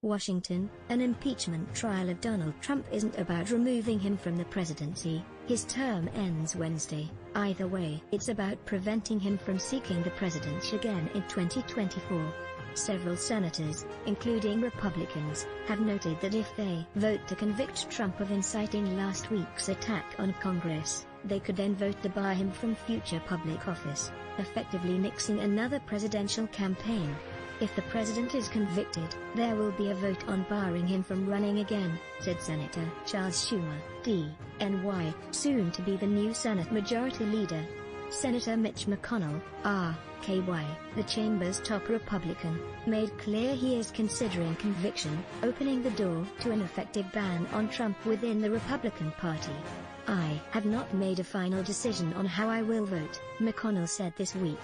Washington, an impeachment trial of Donald Trump isn't about removing him from the presidency. His term ends Wednesday. Either way, it's about preventing him from seeking the presidency again in 2024. Several senators, including Republicans, have noted that if they vote to convict Trump of inciting last week's attack on Congress, they could then vote to bar him from future public office, effectively nixing another presidential campaign. If the president is convicted, there will be a vote on barring him from running again, said Senator Charles Schumer, D.N.Y., soon to be the new Senate Majority Leader. Senator Mitch McConnell, R.K.Y., the chamber's top Republican, made clear he is considering conviction, opening the door to an effective ban on Trump within the Republican Party. "I have not made a final decision on how I will vote," McConnell said this week,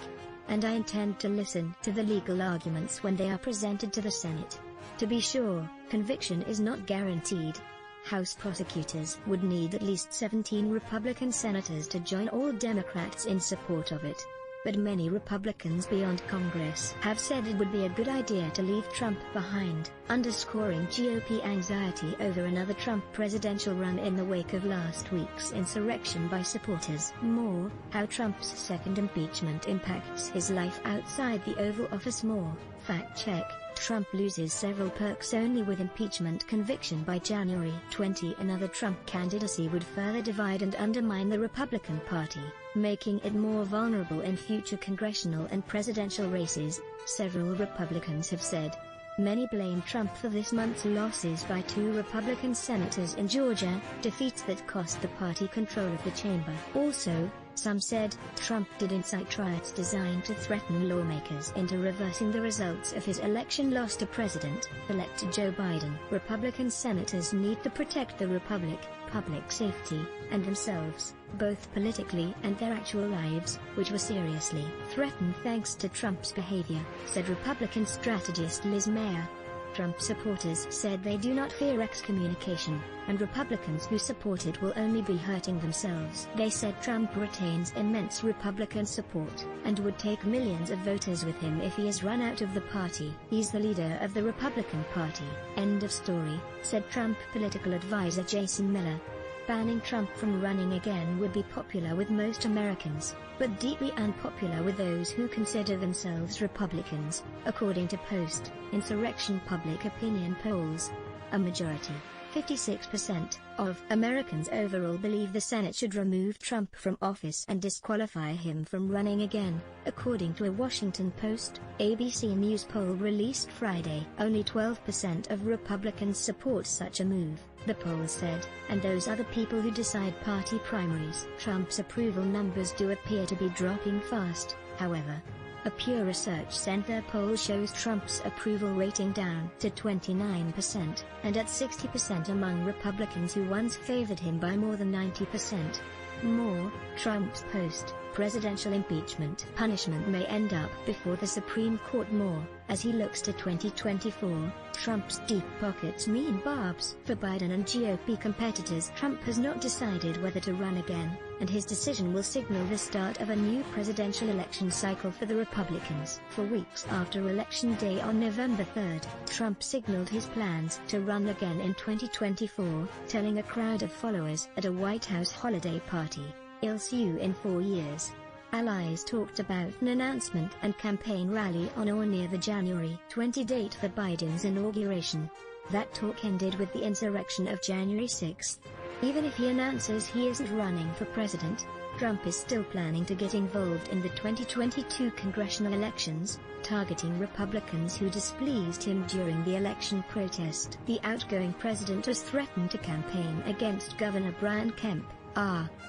"and I intend to listen to the legal arguments when they are presented to the Senate. To be sure, conviction is not guaranteed. House prosecutors would need at least 17 Republican senators to join all Democrats in support of it. But many Republicans beyond Congress have said it would be a good idea to leave Trump behind, underscoring GOP anxiety over another Trump presidential run in the wake of last week's insurrection by supporters. More, how Trump's second impeachment impacts his life outside the Oval Office. More, fact check. Trump loses several perks only with impeachment conviction by January 20. Another Trump candidacy would further divide and undermine the Republican Party, making it more vulnerable in future congressional and presidential races, several Republicans have said. Many blame Trump for this month's losses by 2 Republican senators in Georgia, defeats that cost the party control of the chamber. Also, some said, Trump did incite riots designed to threaten lawmakers into reversing the results of his election loss to President-elect Joe Biden. Republican senators need to protect the republic, public safety, and themselves, both politically and their actual lives, which were seriously threatened thanks to Trump's behavior, said Republican strategist Liz Mayer. Trump supporters said they do not fear excommunication, and Republicans who support it will only be hurting themselves. They said Trump retains immense Republican support, and would take millions of voters with him if he is run out of the party. He's the leader of the Republican Party. End of story, said Trump political advisor Jason Miller. Banning Trump from running again would be popular with most Americans, but deeply unpopular with those who consider themselves Republicans, according to post-insurrection public opinion polls. A majority, 56%, of Americans overall believe the Senate should remove Trump from office and disqualify him from running again, according to a Washington Post, ABC News poll released Friday. Only 12% of Republicans support such a move, the poll said, and those are the people who decide party primaries. Trump's approval numbers do appear to be dropping fast, however. A Pew Research Center poll shows Trump's approval rating down to 29%, and at 60% among Republicans who once favored him by more than 90%. More, Trump's post-presidential impeachment punishment may end up before the Supreme Court. More, as he looks to 2024, Trump's deep pockets mean barbs for Biden and GOP competitors. Trump has not decided whether to run again, and his decision will signal the start of a new presidential election cycle for the Republicans. For weeks after Election Day on November 3, Trump signaled his plans to run again in 2024, telling a crowd of followers at a White House holiday party, "I'll see you in 4 years." Allies talked about an announcement and campaign rally on or near the January 20 date for Biden's inauguration. That talk ended with the insurrection of January 6. Even if he announces he isn't running for president, Trump is still planning to get involved in the 2022 congressional elections, targeting Republicans who displeased him during the election protest. The outgoing president has threatened to campaign against Governor Brian Kemp,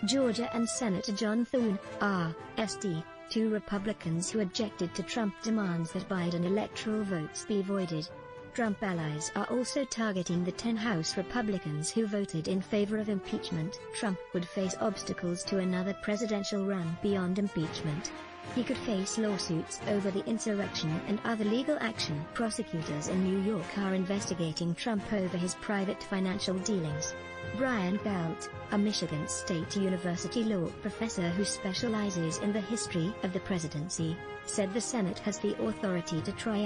Georgia, and Senator John Thune, SD, 2 Republicans who objected to Trump demands that Biden electoral votes be voided. Trump allies are also targeting the 10 House Republicans who voted in favor of impeachment. Trump would face obstacles to another presidential run beyond impeachment. He could face lawsuits over the insurrection and other legal action. Prosecutors in New York are investigating Trump over his private financial dealings. Brian Galt, a Michigan State University law professor who specializes in the history of the presidency, said the Senate has the authority to try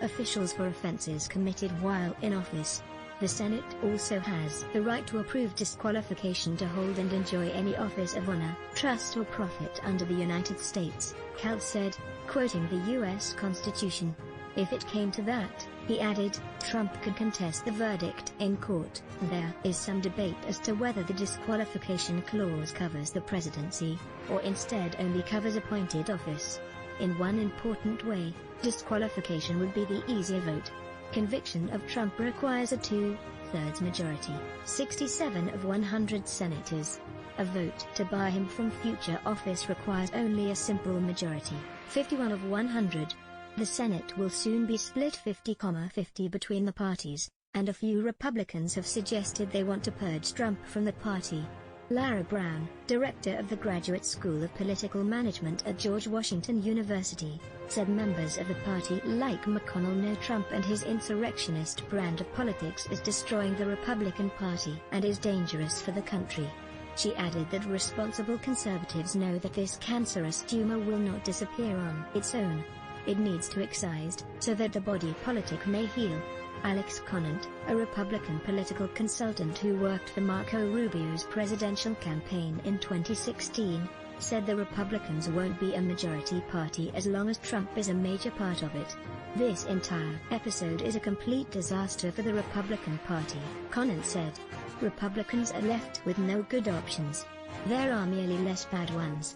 officials for offenses committed while in office. The Senate also has the right to approve disqualification to hold and enjoy any office of honor, trust or profit under the United States, Cal said, quoting the U.S. Constitution. If it came to that, he added, Trump could contest the verdict in court. There is some debate as to whether the disqualification clause covers the presidency, or instead only covers appointed office. In one important way, disqualification would be the easier vote. Conviction of Trump requires a 2/3 majority, 67 of 100 senators. A vote to bar him from future office requires only a simple majority, 51 of 100. The Senate will soon be split 50-50 between the parties, and a few Republicans have suggested they want to purge Trump from the party. Lara Brown, director of the Graduate School of Political Management at George Washington University, said members of the party like McConnell know Trump and his insurrectionist brand of politics is destroying the Republican Party and is dangerous for the country. She added that responsible conservatives know that this cancerous tumor will not disappear on its own. It needs to excised, so that the body politic may heal. Alex Conant, a Republican political consultant who worked for Marco Rubio's presidential campaign in 2016, said the Republicans won't be a majority party as long as Trump is a major part of it. This entire episode is a complete disaster for the Republican Party, Conant said. Republicans are left with no good options. There are merely less bad ones.